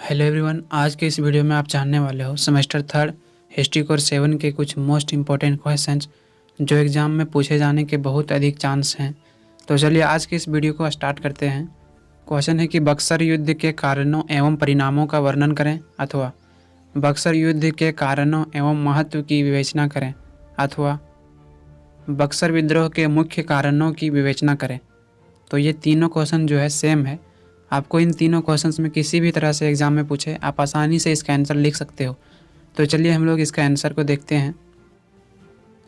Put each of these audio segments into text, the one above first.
Hello everyone, आज के इस वीडियो में आप जानने वाले हो सेमेस्टर थर्ड हिस्ट्री कोर 7 के कुछ मोस्ट इम्पोर्टेंट क्वेश्चंस जो एग्ज़ाम में पूछे जाने के बहुत अधिक चांस हैं। तो चलिए आज के इस वीडियो को स्टार्ट करते हैं। क्वेश्चन है कि बक्सर युद्ध के कारणों एवं परिणामों का वर्णन करें, अथवा बक्सर युद्ध के कारणों एवं महत्व की विवेचना करें, अथवा बक्सर विद्रोह के मुख्य कारणों की विवेचना करें। तो ये तीनों क्वेश्चन जो है सेम है। आपको इन तीनों क्वेश्चंस में किसी भी तरह से एग्ज़ाम में पूछे आप आसानी से इसका आंसर लिख सकते हो। तो चलिए हम लोग इसका आंसर को देखते हैं।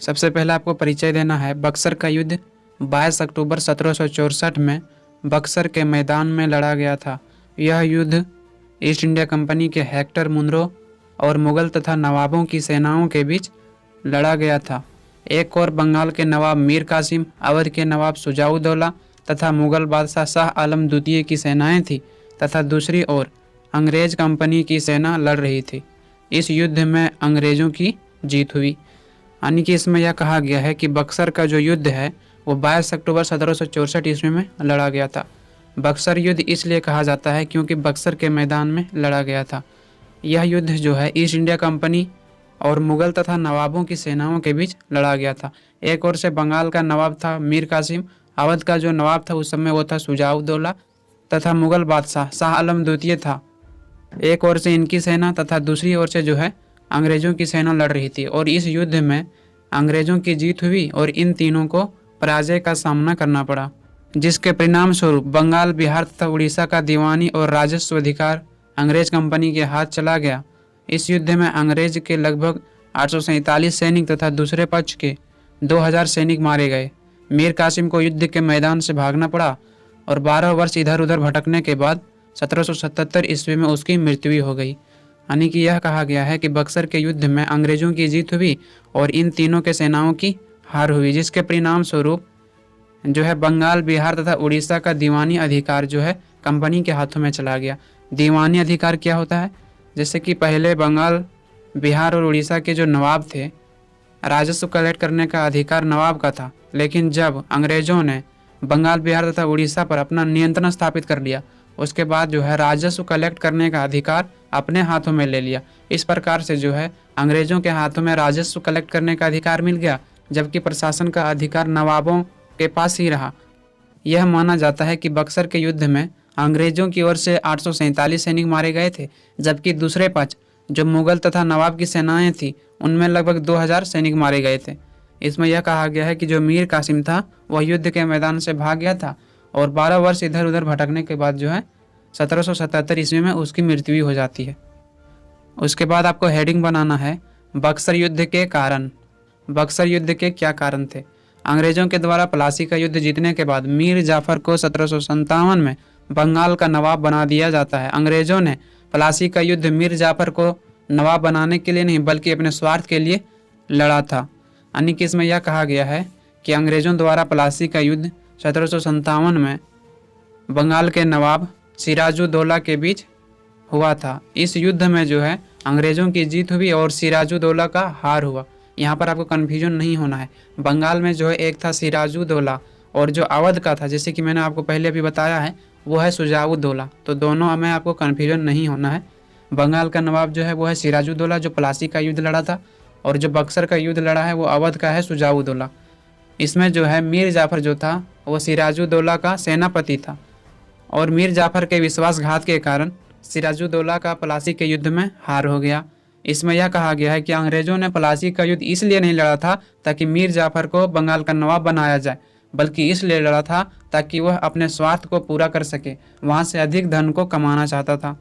सबसे पहले आपको परिचय देना है। बक्सर का युद्ध 22 अक्टूबर 1764 में बक्सर के मैदान में लड़ा गया था। यह युद्ध ईस्ट इंडिया कंपनी के हेक्टर मुनरो और मुग़ल तथा नवाबों की सेनाओं के बीच लड़ा गया था। एक और बंगाल के नवाब मीर कासिम, अवध के नवाब शुजाउद्दौला तथा मुग़ल बादशाह शाह आलम द्वितीय की सेनाएं थी तथा दूसरी ओर अंग्रेज कंपनी की सेना लड़ रही थी। इस युद्ध में अंग्रेज़ों की जीत हुई। यानी कि इसमें यह कहा गया है कि बक्सर का जो युद्ध है वो 22 अक्टूबर 1764 ईस्वी में लड़ा गया था। बक्सर युद्ध इसलिए कहा जाता है क्योंकि बक्सर के मैदान में लड़ा गया था। यह युद्ध जो है ईस्ट इंडिया कंपनी और मुग़ल तथा नवाबों की सेनाओं के बीच लड़ा गया था। एक ओर से बंगाल का नवाब था मीर कासिम, अवध का जो नवाब था उस समय वो था शुजाउद्दौला तथा मुग़ल बादशाह शाह आलम द्वितीय था। एक ओर से इनकी सेना तथा दूसरी ओर से जो है अंग्रेज़ों की सेना लड़ रही थी और इस युद्ध में अंग्रेज़ों की जीत हुई और इन तीनों को पराजय का सामना करना पड़ा, जिसके परिणाम स्वरूप बंगाल, बिहार तथा उड़ीसा का दीवानी और राजस्व अधिकार अंग्रेज कंपनी के हाथ चला गया। इस युद्ध में अंग्रेज के लगभग 847 सैनिक तथा दूसरे पक्ष के 2000 सैनिक मारे गए। मीर कासिम को युद्ध के मैदान से भागना पड़ा और 12 वर्ष इधर उधर भटकने के बाद 1777 ईस्वी में उसकी मृत्यु हो गई। यानी कि यह कहा गया है कि बक्सर के युद्ध में अंग्रेज़ों की जीत हुई और इन तीनों के सेनाओं की हार हुई, जिसके परिणाम स्वरूप जो है बंगाल, बिहार तथा उड़ीसा का दीवानी अधिकार जो है कंपनी के हाथों में चला गया। दीवानी अधिकार क्या होता है? जैसे कि पहले बंगाल, बिहार और उड़ीसा के जो नवाब थे, राजस्व कलेक्ट करने का अधिकार नवाब का था, लेकिन जब अंग्रेज़ों ने बंगाल, बिहार तथा उड़ीसा पर अपना नियंत्रण स्थापित कर लिया उसके बाद जो है राजस्व कलेक्ट करने का अधिकार अपने हाथों में ले लिया। इस प्रकार से जो है अंग्रेज़ों के हाथों में राजस्व कलेक्ट करने का अधिकार मिल गया, जबकि प्रशासन का अधिकार नवाबों के पास ही रहा। यह माना जाता है कि बक्सर के युद्ध में अंग्रेज़ों की ओर से 847 सैनिक मारे गए थे, जबकि दूसरे पक्ष जो मुग़ल तथा नवाब की सेनाएं थी उनमें लगभग 2000 सैनिक मारे गए थे। इसमें यह कहा गया है कि जो मीर कासिम था वह युद्ध के मैदान से भाग गया था और 12 वर्ष इधर उधर भटकने के बाद जो है 1777 ईस्वी में उसकी मृत्यु हो जाती है। उसके बाद आपको हेडिंग बनाना है बक्सर युद्ध के कारण। बक्सर युद्ध के क्या कारण थे? अंग्रेज़ों के द्वारा प्लासी का युद्ध जीतने के बाद मीर जाफ़र को 1757 में बंगाल का नवाब बना दिया जाता है। अंग्रेज़ों ने प्लासी का युद्ध मीर जाफ़र को नवाब बनाने के लिए नहीं बल्कि अपने स्वार्थ के लिए लड़ा था। यानी कि इसमें यह कहा गया है कि अंग्रेज़ों द्वारा प्लासी का युद्ध 1757 में बंगाल के नवाब सिराजुद्दौला के बीच हुआ था। इस युद्ध में जो है अंग्रेज़ों की जीत हुई और सिराजुद्दौला का हार हुआ। यहाँ पर आपको कन्फ्यूजन नहीं होना है। बंगाल में जो है एक था सिराजुद्दौला और जो अवध का था, जैसे कि मैंने आपको पहले भी बताया है, वो है शुजाउद्दौला। तो दोनों में आपको कन्फ्यूजन नहीं होना है। बंगाल का नवाब जो है वो है सिराजुद्दौला जो प्लासी का युद्ध लड़ा था, और जो बक्सर का युद्ध लड़ा है वो अवध का है शुजाउद्दौला। इसमें जो है मीर जाफ़र जो था वो सिराजुद्दौला का सेनापति था और मीर जाफ़र के विश्वासघात के कारण सिराजुद्दौला का प्लासी के युद्ध में हार हो गया। इसमें यह कहा गया है कि अंग्रेज़ों ने प्लासी का युद्ध इसलिए नहीं लड़ा था ताकि मीर जाफ़र को बंगाल का नवाब बनाया जाए, बल्कि इसलिए लड़ा था ताकि वह अपने स्वार्थ को पूरा कर सके, वहाँ से अधिक धन को कमाना चाहता था।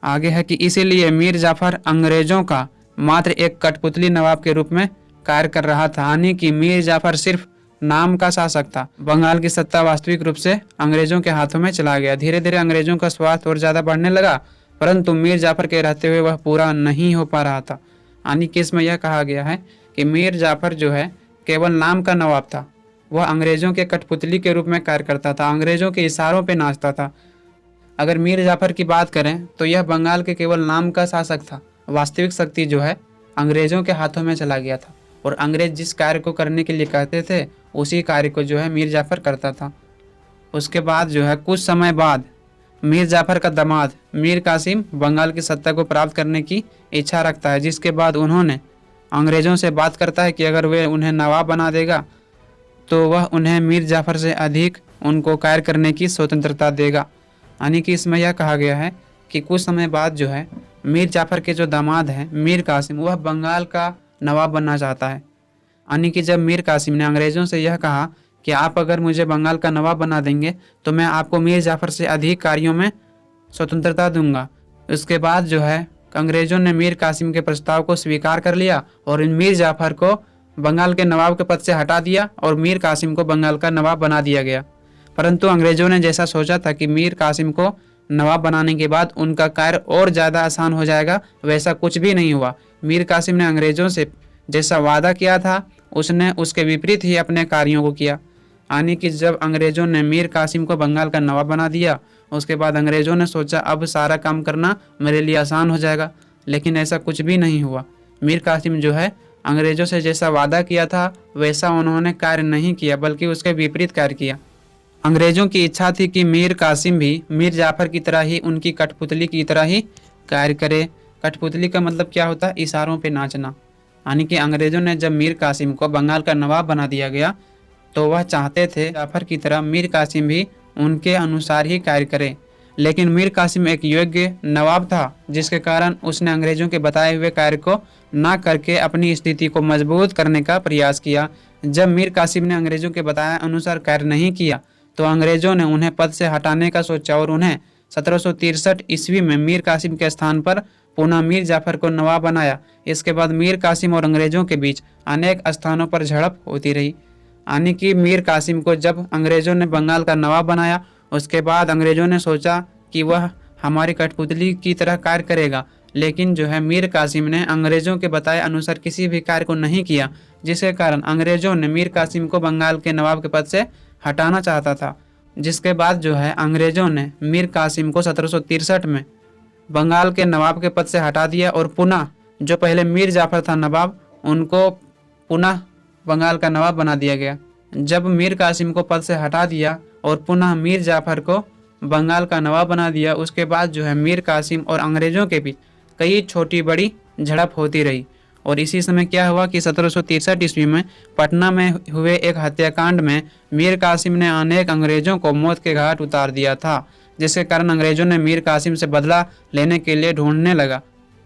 आगे है कि इसीलिए मीर जाफ़र अंग्रेज़ों का मात्र एक कठपुतली नवाब के रूप में कार्य कर रहा था। यानी कि मीर जाफ़र सिर्फ नाम का शासक था। बंगाल की सत्ता वास्तविक रूप से अंग्रेज़ों के हाथों में चला गया। धीरे धीरे अंग्रेज़ों का स्वार्थ और ज़्यादा बढ़ने लगा, परंतु मीर जाफ़र के रहते हुए वह पूरा नहीं हो पा रहा था। यानी कि इसमें यह कहा गया है कि मीर जाफ़र जो है केवल नाम का नवाब था, वह अंग्रेज़ों के कठपुतली के रूप में कार्य करता था, अंग्रेज़ों के इशारों पर नाचता था। अगर मीर जाफ़र की बात करें तो यह बंगाल के केवल नाम का शासक था। वास्तविक शक्ति जो है अंग्रेज़ों के हाथों में चला गया था और अंग्रेज़ जिस कार्य को करने के लिए कहते थे उसी कार्य को जो है मीर जाफ़र करता था। उसके बाद जो है कुछ समय बाद मीर जाफर का दामाद मीर कासिम बंगाल की सत्ता को प्राप्त करने की इच्छा रखता है, जिसके बाद उन्होंने अंग्रेज़ों से बात करता है कि अगर वे उन्हें नवाब बना देगा तो वह उन्हें मीर जाफर से अधिक उनको कायर करने की स्वतंत्रता देगा। यानी कि इसमें यह कहा गया है कि कुछ समय बाद जो है मीर जाफर के जो दामाद हैं मीर कासिम, वह बंगाल का नवाब बनना चाहता है। यानी कि जब मीर कासिम ने अंग्रेज़ों से यह कहा कि आप अगर मुझे बंगाल का नवाब बना देंगे तो मैं आपको मीर जाफर से अधिक कार्यों में स्वतंत्रता दूंगा, उसके बाद जो है अंग्रेज़ों ने मीर कासिम के प्रस्ताव को स्वीकार कर लिया और मीर जाफर को बंगाल के नवाब के पद से हटा दिया और मीर कासिम को बंगाल का नवाब बना दिया गया। परंतु अंग्रेज़ों ने जैसा सोचा था कि मीर कासिम को नवाब बनाने के बाद उनका कार्य और ज़्यादा आसान हो जाएगा, वैसा कुछ भी नहीं हुआ। मीर कासिम ने अंग्रेज़ों से जैसा वादा किया था उसने उसके विपरीत ही अपने कार्यों को किया। यानी कि जब अंग्रेज़ों ने मीर कासिम को बंगाल का नवाब बना दिया, उसके बाद अंग्रेज़ों ने सोचा अब सारा काम करना मेरे लिए आसान हो जाएगा, लेकिन ऐसा कुछ भी नहीं हुआ। मीर कासिम जो है अंग्रेज़ों से जैसा वादा किया था वैसा उन्होंने कार्य नहीं किया, बल्कि उसके विपरीत कार्य किया। अंग्रेज़ों की इच्छा थी कि मीर कासिम भी मीर जाफर की तरह ही उनकी कठपुतली की तरह ही कार्य करे। कठपुतली का मतलब क्या होता है? इशारों पे नाचना। यानी कि अंग्रेज़ों ने जब मीर कासिम को बंगाल का नवाब बना दिया गया तो वह चाहते थे जाफर की तरह मीर कासिम भी उनके अनुसार ही कार्य करे, लेकिन मीर कासिम एक योग्य नवाब था, जिसके कारण उसने अंग्रेज़ों के बताए हुए कार्य को ना करके अपनी स्थिति को मजबूत करने का प्रयास किया। जब मीर कासिम ने अंग्रेज़ों के बताए अनुसार कार्य नहीं किया तो अंग्रेज़ों ने उन्हें पद से हटाने का सोचा और उन्हें 1763 ईस्वी में मीर कासिम के स्थान पर पुनः मीर जाफर को नवाब बनाया। इसके बाद मीर कासिम और अंग्रेज़ों के बीच अनेक स्थानों पर झड़प होती रही। यानी कि मीर कासिम को जब अंग्रेज़ों ने बंगाल का नवाब बनाया, उसके बाद अंग्रेज़ों ने सोचा कि वह हमारी कठपुतली की तरह कार्य करेगा, लेकिन जो है मीर कासिम ने अंग्रेज़ों के बताए अनुसार किसी भी कार्य को नहीं किया, जिसके कारण अंग्रेज़ों ने मीर कासिम को बंगाल के नवाब के पद से हटाना चाहता था। जिसके बाद जो है अंग्रेज़ों ने मीर कासिम को 1763 में बंगाल के नवाब के पद से हटा दिया और पुनः जो पहले मीर जाफर था नवाब, उनको पुनः बंगाल का नवाब बना दिया गया। जब मीर कासिम को पद से हटा दिया और पुनः मीर जाफर को बंगाल का नवाब बना दिया, उसके बाद जो है मीर कासिम और अंग्रेज़ों के बीच कई छोटी बड़ी झड़प होती रही। और इसी समय क्या हुआ कि 1763 ईस्वी में पटना में हुए एक हत्याकांड में मीर कासिम ने अनेक अंग्रेज़ों को मौत के घाट उतार दिया था, जिसके कारण अंग्रेज़ों ने मीर कासिम से बदला लेने के लिए ढूंढने लगा।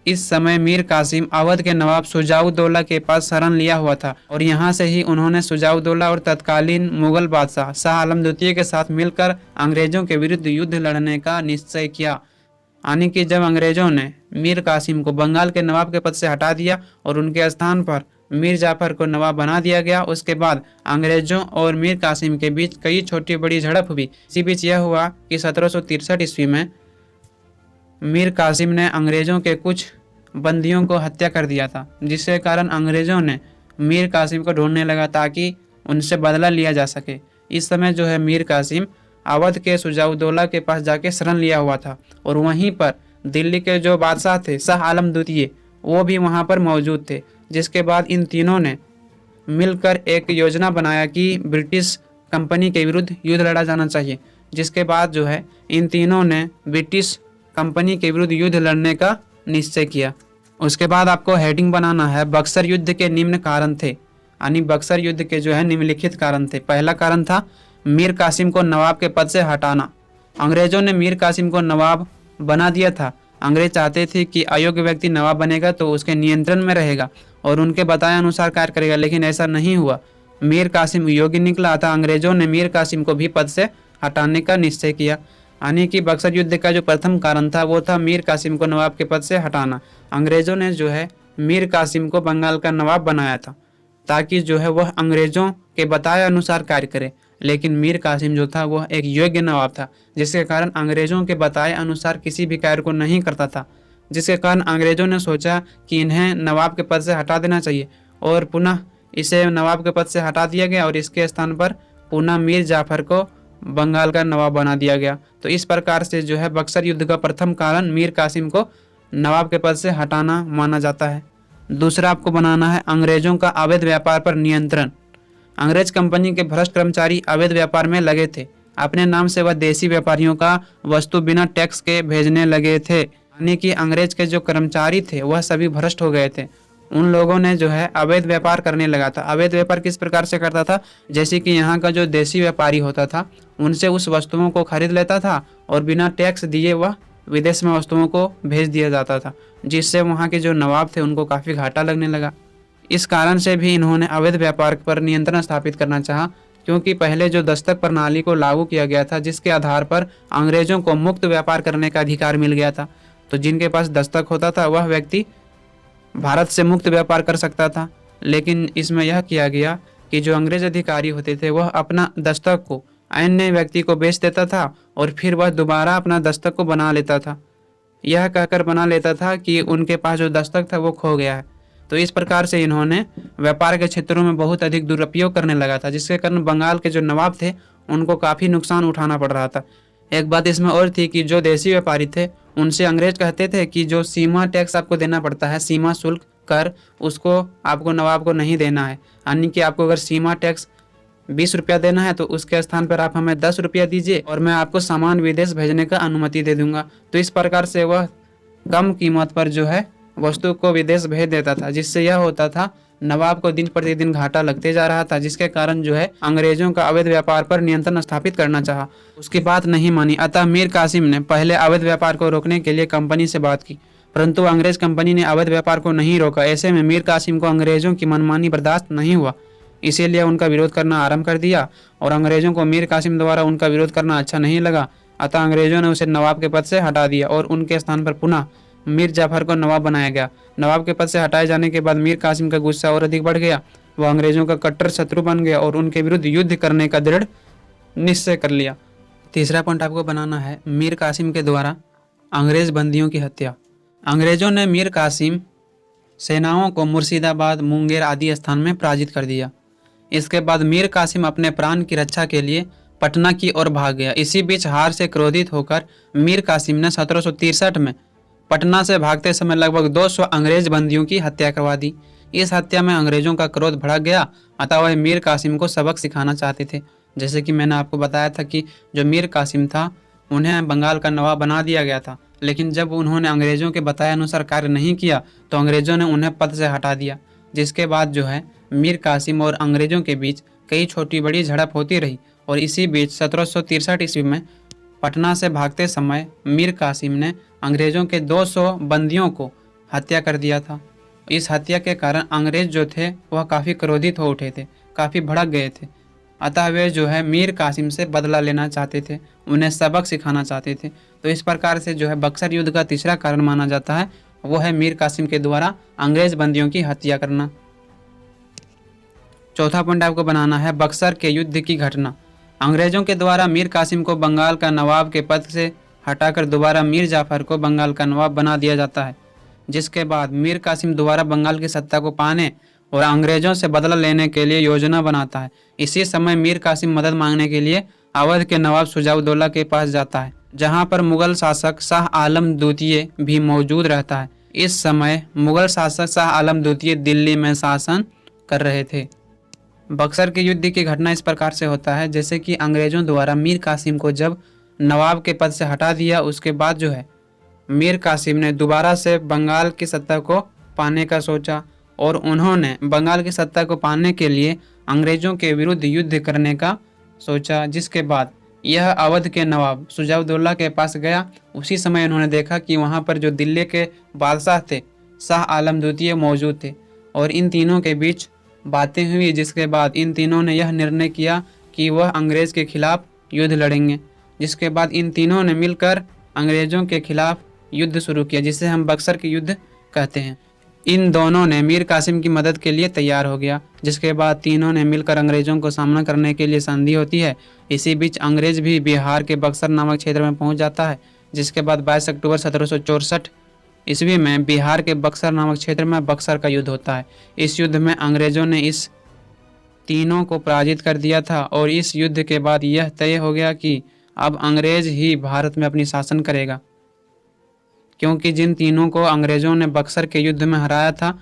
इस समय मीर कासिम अवध के नवाब शुजाउद्दौला के पास शरण लिया हुआ था और यहाँ से ही उन्होंने शुजाउद्दौला और तत्कालीन मुगल बादशाह शाह आलम द्वितीय के साथ मिलकर अंग्रेज़ों के विरुद्ध युद्ध लड़ने का निश्चय किया। यानी कि जब अंग्रेज़ों ने मीर कासिम को बंगाल के नवाब के पद से हटा दिया और उनके स्थान पर मीर जाफर को नवाब बना दिया गया, उसके बाद अंग्रेज़ों और मीर कासिम के बीच कई छोटी बड़ी झड़प हुई। इसी बीच यह हुआ कि 1763 ईस्वी में मीर कासिम ने अंग्रेज़ों के कुछ बंदियों को हत्या कर दिया था, जिसके कारण अंग्रेज़ों ने मीर कासिम को ढूंढने लगा ताकि उनसे बदला लिया जा सके। इस समय जो है मीर कासिम अवध के शुजाउद्दौला के पास जाके शरण लिया हुआ था और वहीं पर दिल्ली के जो बादशाह थे शाह आलम द्वितीय, वो भी वहाँ पर मौजूद थे। जिसके बाद इन तीनों ने मिलकर एक योजना बनाया कि ब्रिटिश कंपनी के विरुद्ध युद्ध लड़ा जाना चाहिए। जिसके बाद जो है इन तीनों ने ब्रिटिश कंपनी के विरुद्ध युद्ध लड़ने का निश्चय किया। उसके बाद आपको हेडिंग बनाना है बक्सर युद्ध के निम्न कारण थे। यानी बक्सर युद्ध के जो है निम्नलिखित कारण थे। पहला कारण था मीर कासिम को नवाब के पद से हटाना। अंग्रेज़ों ने मीर कासिम को नवाब बना दिया था। अंग्रेज चाहते थे कि अयोग्य व्यक्ति नवाब बनेगा तो उसके नियंत्रण में रहेगा और उनके बताए अनुसार कार्य करेगा, लेकिन ऐसा नहीं हुआ। मीर कासिम योग्य निकला था। अंग्रेज़ों ने मीर कासिम को भी पद से हटाने का निश्चय किया। यानी कि बक्सर युद्ध का जो प्रथम कारण था वो था मीर कासिम को नवाब के पद से हटाना। अंग्रेज़ों ने जो है मीर कासिम को बंगाल का नवाब बनाया था ताकि जो है वह अंग्रेज़ों के बताए अनुसार कार्य करे, लेकिन मीर कासिम जो था वह एक योग्य नवाब था, जिसके कारण अंग्रेज़ों के बताए अनुसार किसी भी कार्य को नहीं करता था। जिसके कारण अंग्रेज़ों ने सोचा कि इन्हें नवाब के पद से हटा देना चाहिए और पुनः इसे नवाब के पद से हटा दिया गया और इसके स्थान पर पुनः मीर जाफर को बंगाल का नवाब बना दिया गया। तो इस प्रकार से जो है बक्सर युद्ध का प्रथम कारण मीर कासिम को नवाब के पद से हटाना माना जाता है। दूसरा आपको बनाना है अंग्रेज़ों का अवैध व्यापार पर नियंत्रण। अंग्रेज कंपनी के भ्रष्ट कर्मचारी अवैध व्यापार में लगे थे। अपने नाम से वह देसी व्यापारियों का वस्तु बिना टैक्स के भेजने लगे थे। यानी कि अंग्रेज के जो कर्मचारी थे वह सभी भ्रष्ट हो गए थे। उन लोगों ने जो है अवैध व्यापार करने लगा था। अवैध व्यापार किस प्रकार से करता था, जैसे कि यहाँ का जो देसी व्यापारी होता था उनसे उस वस्तुओं को खरीद लेता था और बिना टैक्स दिए वह विदेश में वस्तुओं को भेज दिया जाता था, जिससे वहाँ के जो नवाब थे उनको काफ़ी घाटा लगने लगा। इस कारण से भी इन्होंने अवैध व्यापार पर नियंत्रण स्थापित करना चाहा, क्योंकि पहले जो दस्तक प्रणाली को लागू किया गया था जिसके आधार पर अंग्रेजों को मुक्त व्यापार करने का अधिकार मिल गया था। तो जिनके पास दस्तक होता था वह व्यक्ति भारत से मुक्त व्यापार कर सकता था। लेकिन इसमें यह किया गया कि जो अंग्रेज अधिकारी होते थे वह अपना दस्तक को अन्य व्यक्ति को बेच देता था और फिर वह दोबारा अपना दस्तक को बना लेता था। यह कहकर बना लेता था कि उनके पास जो दस्तक था वो खो गया है। तो इस प्रकार से इन्होंने व्यापार के क्षेत्रों में बहुत अधिक दुरुपयोग करने लगा था, जिसके कारण बंगाल के जो नवाब थे उनको काफ़ी नुकसान उठाना पड़ रहा था। एक बात इसमें और थी कि जो देसी व्यापारी थे उनसे अंग्रेज कहते थे कि जो सीमा टैक्स आपको देना पड़ता है, सीमा शुल्क कर, उसको आपको नवाब को नहीं देना है। यानी कि आपको अगर सीमा टैक्स 20 रुपया देना है तो उसके स्थान पर आप हमें 10 रुपया दीजिए और मैं आपको सामान विदेश भेजने का अनुमति दे दूंगा। तो इस प्रकार से वह कम कीमत पर जो है वस्तु को विदेश भेज देता था, जिससे यह होता था नवाब को दिन प्रतिदिन घाटा लगते जा रहा था, जिसके कारण जो है अंग्रेजों का अवैध व्यापार पर नियंत्रण स्थापित करना चाहा। उसकी बात नहीं मानी, अतः मीर कासिम ने पहले अवैध व्यापार को रोकने के लिए कंपनी से बात की, परंतु अंग्रेज कंपनी ने अवैध व्यापार को नहीं रोका। ऐसे में मीर कासिम को अंग्रेजों की मनमानी बर्दाश्त नहीं हुआ, इसीलिए उनका विरोध करना आरंभ कर दिया और अंग्रेजों को मीर कासिम द्वारा उनका विरोध करना अच्छा नहीं लगा। अतः अंग्रेजों ने उसे नवाब के पद से हटा दिया और उनके स्थान पर पुनः मीर जाफर को नवाब बनाया गया। नवाब के पद से हटाए जाने के बाद मीर कासिम का गुस्सा और अधिक बढ़ गया। वह अंग्रेजों का कट्टर शत्रु बन गया और उनके विरुद्ध युद्ध करने का दृढ़ निश्चय कर लिया। तीसरा पॉइंट आपको बनाना है मीर कासिम के द्वारा अंग्रेज बंदियों की हत्या। अंग्रेजों ने मीर कासिम सेनाओं को मुर्शिदाबाद, मुंगेर आदि स्थान में पराजित कर दिया। इसके बाद मीर कासिम अपने प्राण की रक्षा के लिए पटना की ओर भाग गया। इसी बीच हार से क्रोधित होकर मीर कासिम ने 1763 में पटना से भागते समय लगभग 200 अंग्रेज बंदियों की हत्या करवा दी। इस हत्या में अंग्रेजों का क्रोध भड़क गया, अतः वह मीर कासिम को सबक सिखाना चाहते थे। जैसे कि मैंने आपको बताया था कि जो मीर कासिम था उन्हें बंगाल का नवाब बना दिया गया था, लेकिन जब उन्होंने अंग्रेजों के बताए अनुसार कार्य नहीं किया तो अंग्रेजों ने उन्हें पद से हटा दिया। जिसके बाद जो है मीर कासिम और अंग्रेजों के बीच कई छोटी बड़ी झड़प होती रही और इसी बीच 1763 ईस्वी में पटना से भागते समय मीर कासिम ने अंग्रेजों के 200 बंदियों को हत्या कर दिया था। इस हत्या के कारण अंग्रेज जो थे वह काफ़ी क्रोधित हो उठे थे, काफ़ी भड़क गए थे। अतः वे जो है मीर कासिम से बदला लेना चाहते थे, उन्हें सबक सिखाना चाहते थे। तो इस प्रकार से जो है बक्सर युद्ध का तीसरा कारण माना जाता है वो है मीर कासिम के द्वारा अंग्रेज बंदियों की हत्या करना। चौथा पॉइंट आपको बनाना है बक्सर के युद्ध की घटना। अंग्रेजों के द्वारा मीर कासिम को बंगाल का नवाब के पद से हटाकर दोबारा मीर जाफर को बंगाल का नवाब बना दिया जाता है, जिसके बाद मीर कासिम दोबारा बंगाल की सत्ता को पाने और अंग्रेजों से बदला लेने के लिए योजना बनाता है। इसी समय मीर कासिम मदद मांगने के लिए अवध के नवाब शुजाउद्दौला के पास जाता है, जहां पर मुगल शासक शाह आलम द्वितीय भी मौजूद रहता है। इस समय मुगल शासक शाह आलम द्वितीय दिल्ली में शासन कर रहे थे। बक्सर के युद्ध की घटना इस प्रकार से होता है, जैसे कि अंग्रेजों द्वारा मीर कासिम को जब नवाब के पद से हटा दिया, उसके बाद जो है मीर कासिम ने दोबारा से बंगाल की सत्ता को पाने का सोचा और उन्होंने बंगाल की सत्ता को पाने के लिए अंग्रेजों के विरुद्ध युद्ध करने का सोचा। जिसके बाद यह अवध के नवाब शुजाउद्दौला के पास गया। उसी समय उन्होंने देखा कि वहाँ पर जो दिल्ली के बादशाह थे शाह आलम द्वितीय मौजूद थे और इन तीनों के बीच बातें हुई, जिसके बाद इन तीनों ने यह निर्णय किया कि वह अंग्रेज के खिलाफ युद्ध लड़ेंगे। जिसके बाद इन तीनों ने मिलकर अंग्रेजों के खिलाफ युद्ध शुरू किया, जिसे हम बक्सर के युद्ध कहते हैं। इन दोनों ने मीर कासिम की मदद के लिए तैयार हो गया, जिसके बाद तीनों ने मिलकर अंग्रेजों को सामना करने के लिए संधि होती है। इसी बीच अंग्रेज भी बिहार के बक्सर नामक क्षेत्र में पहुंच जाता है, जिसके बाद 22 अक्टूबर 1764 ईस्वी में बिहार के बक्सर नामक क्षेत्र में बक्सर का युद्ध होता है। इस युद्ध में अंग्रेजों ने इस तीनों को पराजित कर दिया था और इस युद्ध के बाद यह तय हो गया कि अब अंग्रेज ही भारत में अपनी शासन करेगा, क्योंकि जिन तीनों को अंग्रेजों ने बक्सर के युद्ध में हराया था,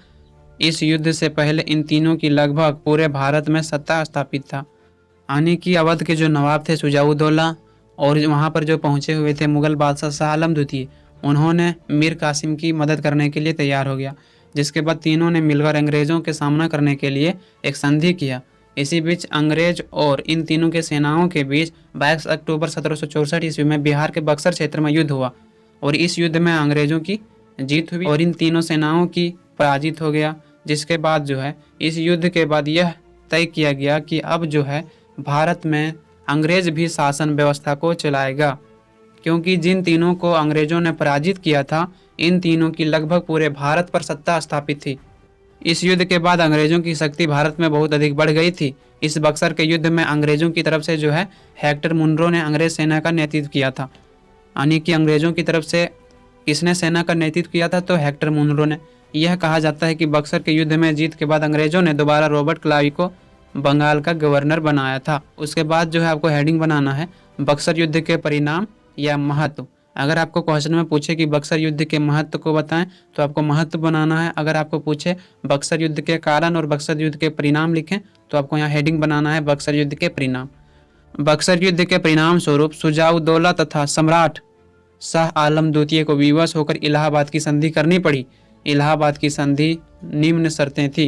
इस युद्ध से पहले इन तीनों की लगभग पूरे भारत में सत्ता स्थापित था। यानी कि अवध के जो नवाब थे शुजाउद्दौला और वहाँ पर जो पहुँचे हुए थे मुग़ल बादशाह शाह आलम द्वितीय, उन्होंने मीर कासिम की मदद करने के लिए तैयार हो गया, जिसके बाद तीनों ने मिलकर अंग्रेज़ों के सामना करने के लिए एक संधि किया। इसी बीच अंग्रेज और इन तीनों के सेनाओं के बीच 22 अक्टूबर 1764 ईस्वी में बिहार के बक्सर क्षेत्र में युद्ध हुआ और इस युद्ध में अंग्रेज़ों की जीत हुई और इन तीनों सेनाओं की पराजित हो गया। जिसके बाद जो है इस युद्ध के बाद यह तय किया गया कि अब जो है भारत में अंग्रेज भी शासन व्यवस्था को चलाएगा, क्योंकि जिन तीनों को अंग्रेजों ने पराजित किया था इन तीनों की लगभग पूरे भारत पर सत्ता स्थापित थी। इस युद्ध के बाद अंग्रेजों की शक्ति भारत में बहुत अधिक बढ़ गई थी। इस बक्सर के युद्ध में अंग्रेजों की तरफ से जो है हेक्टर मुनरो ने अंग्रेज सेना का नेतृत्व किया था, यानी कि अंग्रेजों की तरफ से किसने सेना का नेतृत्व किया था, तो हेक्टर मुनरो ने। यह कहा जाता है कि बक्सर के युद्ध में जीत के बाद अंग्रेजों ने दोबारा रॉबर्ट क्लाइव को बंगाल का गवर्नर बनाया था। उसके बाद जो है आपको हेडिंग बनाना है बक्सर युद्ध के परिणाम या महत्व। अगर आपको क्वेश्चन में पूछे कि बक्सर युद्ध के महत्व को बताएं तो आपको महत्व बनाना है। अगर आपको पूछे बक्सर युद्ध के कारण और बक्सर युद्ध के परिणाम लिखें तो आपको यहाँ हेडिंग बनाना है बक्सर युद्ध के परिणाम। बक्सर युद्ध के परिणाम स्वरूप शुजाउद्दौला तथा सम्राट शाह आलम द्वितीय को विवश होकर इलाहाबाद की संधि करनी पड़ी। इलाहाबाद की संधि निम्न शर्तें थी,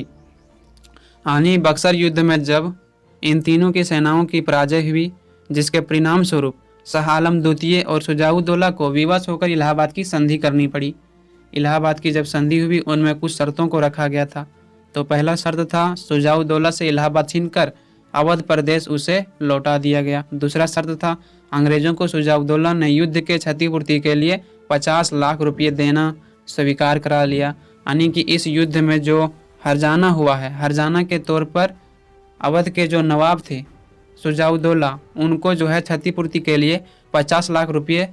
यानी बक्सर युद्ध में जब इन तीनों की सेनाओं की पराजय हुई, जिसके परिणाम स्वरूप शाह आलम द्वितीय और शुजाउद्दौला को विवश होकर इलाहाबाद की संधि करनी पड़ी। इलाहाबाद की जब संधि हुई उनमें कुछ शर्तों को रखा गया था। तो पहला शर्त था शुजाउद्दौला से इलाहाबाद छीनकर अवध प्रदेश उसे लौटा दिया गया। दूसरा शर्त था अंग्रेजों को शुजाउद्दौला ने युद्ध के क्षतिपूर्ति के लिए 50 लाख रुपये देना स्वीकार करा लिया, यानी कि इस युद्ध में जो हरजाना हुआ है, हरजाना के तौर पर अवध के जो नवाब थे शुजाउद्दौला, उनको जो है क्षतिपूर्ति के लिए 50 लाख रुपये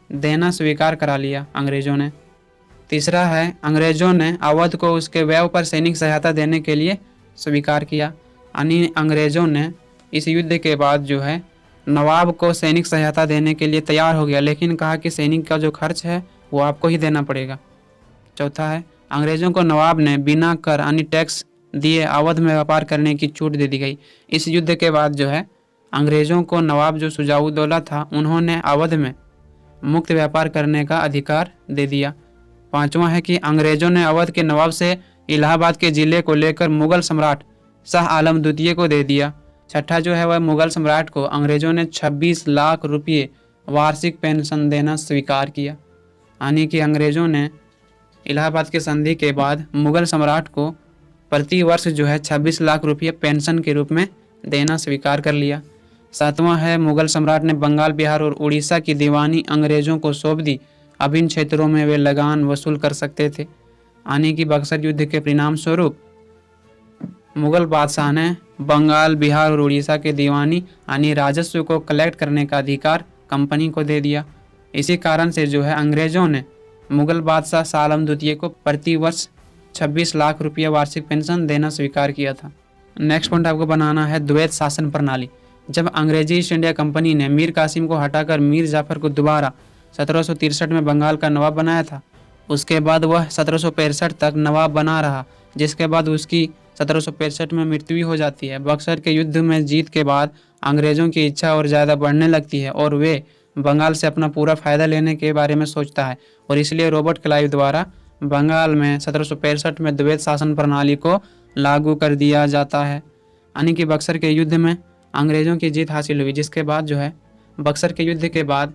देना स्वीकार करा लिया अंग्रेज़ों ने। तीसरा है अंग्रेज़ों ने अवध को उसके व्यय पर सैनिक सहायता देने के लिए स्वीकार किया, यानी अंग्रेज़ों ने इस युद्ध के बाद जो है नवाब को सैनिक सहायता देने के लिए तैयार हो गया, लेकिन कहा कि सैनिक का जो खर्च है वो आपको ही देना पड़ेगा। चौथा है अंग्रेज़ों को नवाब ने बिना कर यानी टैक्स दिए अवध में व्यापार करने की छूट दे दी गई। इस युद्ध के बाद जो है अंग्रेज़ों को नवाब जो शुजाउद्दौला था उन्होंने अवध में मुक्त व्यापार करने का अधिकार दे दिया। पांचवा है कि अंग्रेज़ों ने अवध के नवाब से इलाहाबाद के ज़िले को लेकर मुग़ल सम्राट शाह आलम द्वितीय को दे दिया। छठा जो है वह मुग़ल सम्राट को अंग्रेज़ों ने 26 लाख रुपये वार्षिक पेंशन देना स्वीकार किया, यानी कि अंग्रेज़ों ने इलाहाबाद की संधि के बाद मुग़ल सम्राट को प्रति वर्ष जो है 26 लाख रुपये पेंशन के रूप में देना स्वीकार कर लिया। सातवां है मुग़ल सम्राट ने बंगाल, बिहार और उड़ीसा की दीवानी अंग्रेज़ों को सौंप दी। अब इन क्षेत्रों में वे लगान वसूल कर सकते थे, यानी कि बक्सर युद्ध के परिणाम स्वरूप मुग़ल बादशाह ने बंगाल, बिहार और उड़ीसा के दीवानी यानी राजस्व को कलेक्ट करने का अधिकार कंपनी को दे दिया। इसी कारण से जो है अंग्रेज़ों ने मुग़ल बादशाह शाह आलम द्वितीय को प्रति वर्ष 26 लाख रुपये वार्षिक पेंशन देना स्वीकार किया था। नेक्स्ट पॉइंट आपको बनाना है द्वैत शासन प्रणाली। जब अंग्रेजी ईस्ट इंडिया कंपनी ने मीर कासिम को हटाकर मीर जाफर को दोबारा 1763 में बंगाल का नवाब बनाया था, उसके बाद वह 1765 तक नवाब बना रहा, जिसके बाद उसकी 1765 में मृत्यु हो जाती है। बक्सर के युद्ध में जीत के बाद अंग्रेज़ों की इच्छा और ज़्यादा बढ़ने लगती है और वे बंगाल से अपना पूरा फ़ायदा लेने के बारे में सोचता है, और इसलिए रॉबर्ट क्लाइव द्वारा बंगाल में 1765 में द्वैत शासन प्रणाली को लागू कर दिया जाता है, यानी कि बक्सर के युद्ध में अंग्रेज़ों की जीत हासिल हुई। जिसके बाद जो है बक्सर के युद्ध के बाद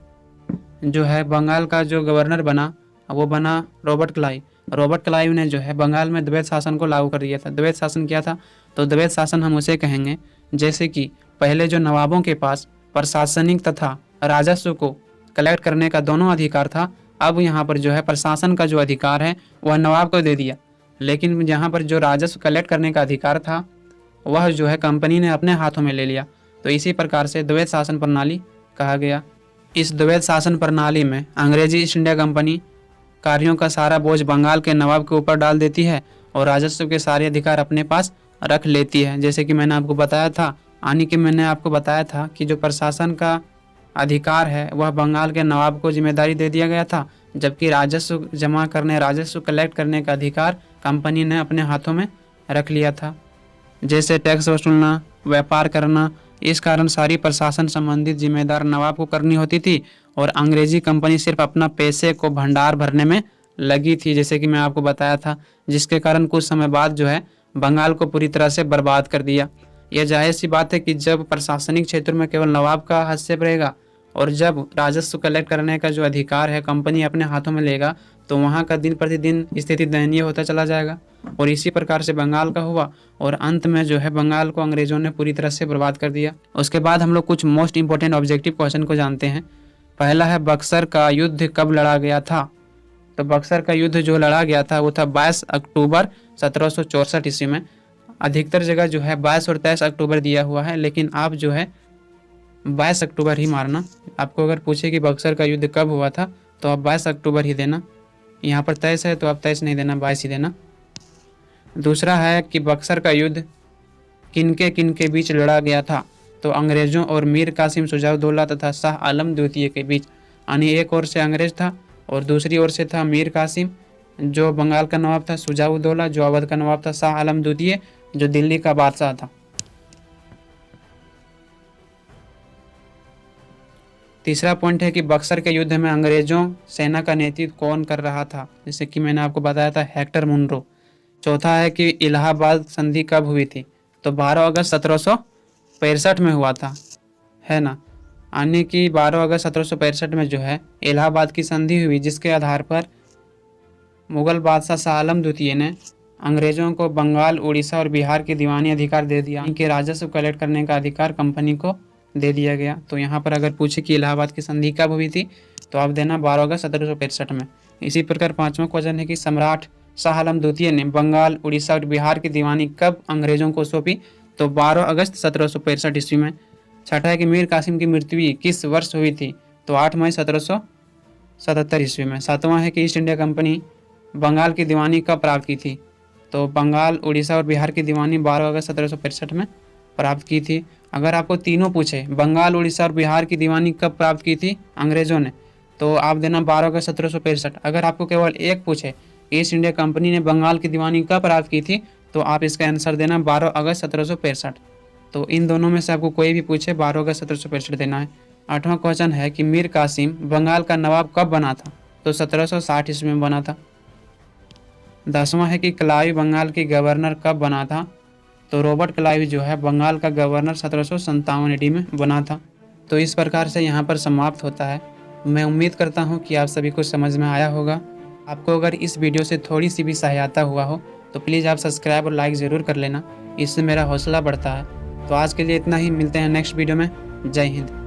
जो है बंगाल का जो गवर्नर बना वो बना रॉबर्ट क्लाइव। रॉबर्ट क्लाइव ने जो है बंगाल में द्वैत शासन को लागू कर दिया था। द्वैत शासन क्या था? तो द्वैत शासन हम उसे कहेंगे जैसे कि पहले जो नवाबों के पास प्रशासनिक तथा राजस्व को कलेक्ट करने का दोनों अधिकार था, अब यहाँ पर जो है प्रशासन का जो अधिकार है वह नवाब को दे दिया, लेकिन यहाँ पर जो राजस्व कलेक्ट करने का अधिकार था वह जो है कंपनी ने अपने हाथों में ले लिया। तो इसी प्रकार से द्वैत शासन प्रणाली कहा गया। इस द्वैत शासन प्रणाली में अंग्रेजी ईस्ट इंडिया कंपनी कार्यों का सारा बोझ बंगाल के नवाब के ऊपर डाल देती है और राजस्व के सारे अधिकार अपने पास रख लेती है। जैसे कि मैंने आपको बताया था, मैंने आपको बताया था कि जो प्रशासन का अधिकार है वह बंगाल के नवाब को जिम्मेदारी दे दिया गया था, जबकि राजस्व जमा करने, राजस्व कलेक्ट करने का अधिकार कंपनी ने अपने हाथों में रख लिया था। जैसे टैक्स वसूलना, व्यापार करना, इस कारण सारी प्रशासन संबंधित जिम्मेदार नवाब को करनी होती थी और अंग्रेजी कंपनी सिर्फ अपना पैसे को भंडार भरने में लगी थी, जैसे कि मैं आपको बताया था, जिसके कारण कुछ समय बाद जो है बंगाल को पूरी तरह से बर्बाद कर दिया। यह जाहिर सी बात है कि जब प्रशासनिक क्षेत्र में केवल नवाब का हस्तक्षेप रहेगा और जब राजस्व कलेक्ट करने का जो अधिकार है कंपनी अपने हाथों में लेगा, तो वहाँ का दिन प्रतिदिन स्थिति दयनीय होता चला जाएगा। और इसी प्रकार से बंगाल का हुआ और अंत में जो है बंगाल को अंग्रेजों ने पूरी तरह से बर्बाद कर दिया। उसके बाद हम लोग कुछ मोस्ट इंपॉर्टेंट ऑब्जेक्टिव क्वेश्चन को जानते हैं। पहला है बक्सर का युद्ध कब लड़ा गया था। तो बक्सर का युद्ध जो लड़ा गया था वो था 22 अक्टूबर 1764 ईस्वी में। अधिकतर जगह जो है 22 और 23 अक्टूबर दिया हुआ है, लेकिन आप जो है 22 अक्टूबर ही मारना। आपको अगर पूछे कि बक्सर का युद्ध कब हुआ था तो आप 22 अक्टूबर ही देना। यहाँ पर 23 है तो आप 23 नहीं देना, 22 ही देना। दूसरा है कि बक्सर का युद्ध किनके बीच लड़ा गया था। तो अंग्रेजों और मीर कासिम शुजाउद्दौला तथा शाह आलम द्वितीय के बीच, यानी एक ओर से अंग्रेज था और दूसरी ओर से था मीर कासिम जो बंगाल का नवाब था, शुजाउद्दौला जो अवध का नवाब था, शाह आलम द्वितीय जो दिल्ली का बादशाह था। तीसरा पॉइंट है कि बक्सर के युद्ध में अंग्रेजों सेना का नेतृत्व कौन कर रहा था, जैसे कि मैंने आपको बताया था हेक्टर मुनरो। चौथा है कि इलाहाबाद संधि कब हुई थी। तो 12 अगस्त 1765 में हुआ था, है ना, यानी कि 12 अगस्त 1765 में जो है इलाहाबाद की संधि हुई, जिसके आधार पर मुगल बादशाह शाह आलम द्वितीय ने अंग्रेजों को बंगाल, उड़ीसा और बिहार के दीवानी अधिकार दे दिया। इनके राजस्व कलेक्ट करने का अधिकार कंपनी को दे दिया गया। तो यहाँ पर अगर पूछे कि इलाहाबाद की संधि कब हुई थी तो आप देना 12 अगस्त 1765 में। इसी प्रकार पांचवा क्वेश्चन है कि सम्राट शाह आलम द्वितीय ने बंगाल, उड़ीसा और बिहार की दीवानी कब अंग्रेजों को सौंपी। तो 12 अगस्त 1765 ईस्वी में। छठा है कि मीर कासिम की मृत्यु किस वर्ष हुई थी। तो 8 मई 1777 ईस्वी में। सातवां है कि ईस्ट इंडिया कंपनी बंगाल की दीवानी कब प्राप्त की थी। तो बंगाल, उड़ीसा और बिहार की दीवानी 12 अगस्त 1765 में प्राप्त की थी। अगर आपको तीनों पूछे बंगाल, उड़ीसा और बिहार की दीवानी कब प्राप्त की थी अंग्रेजों ने, तो आप देना 12 अगस्त 1765। अगर आपको केवल एक पूछे ईस्ट इंडिया कंपनी ने बंगाल की दीवानी कब प्राप्त की थी, तो आप इसका आंसर देना 12 अगस्त 1765। तो इन दोनों में से आपको कोई भी पूछे 12 अगस्त 1765 देना है। आठवां क्वेश्चन है कि मीर कासिम बंगाल का नवाब कब बना था। तो 1760 ईस्वी में बना था। 10वां है कि क्लाइव बंगाल की गवर्नर कब बना था। तो रॉबर्ट क्लाइव जो है बंगाल का गवर्नर 1757 ईडी में बना था। तो इस प्रकार से यहाँ पर समाप्त होता है। मैं उम्मीद करता हूँ कि आप सभी को समझ में आया होगा। आपको अगर इस वीडियो से थोड़ी सी भी सहायता हुआ हो तो प्लीज़ आप सब्सक्राइब और लाइक ज़रूर कर लेना, इससे मेरा हौसला बढ़ता है। तो आज के लिए इतना ही, मिलते हैं नेक्स्ट वीडियो में। जय हिंद।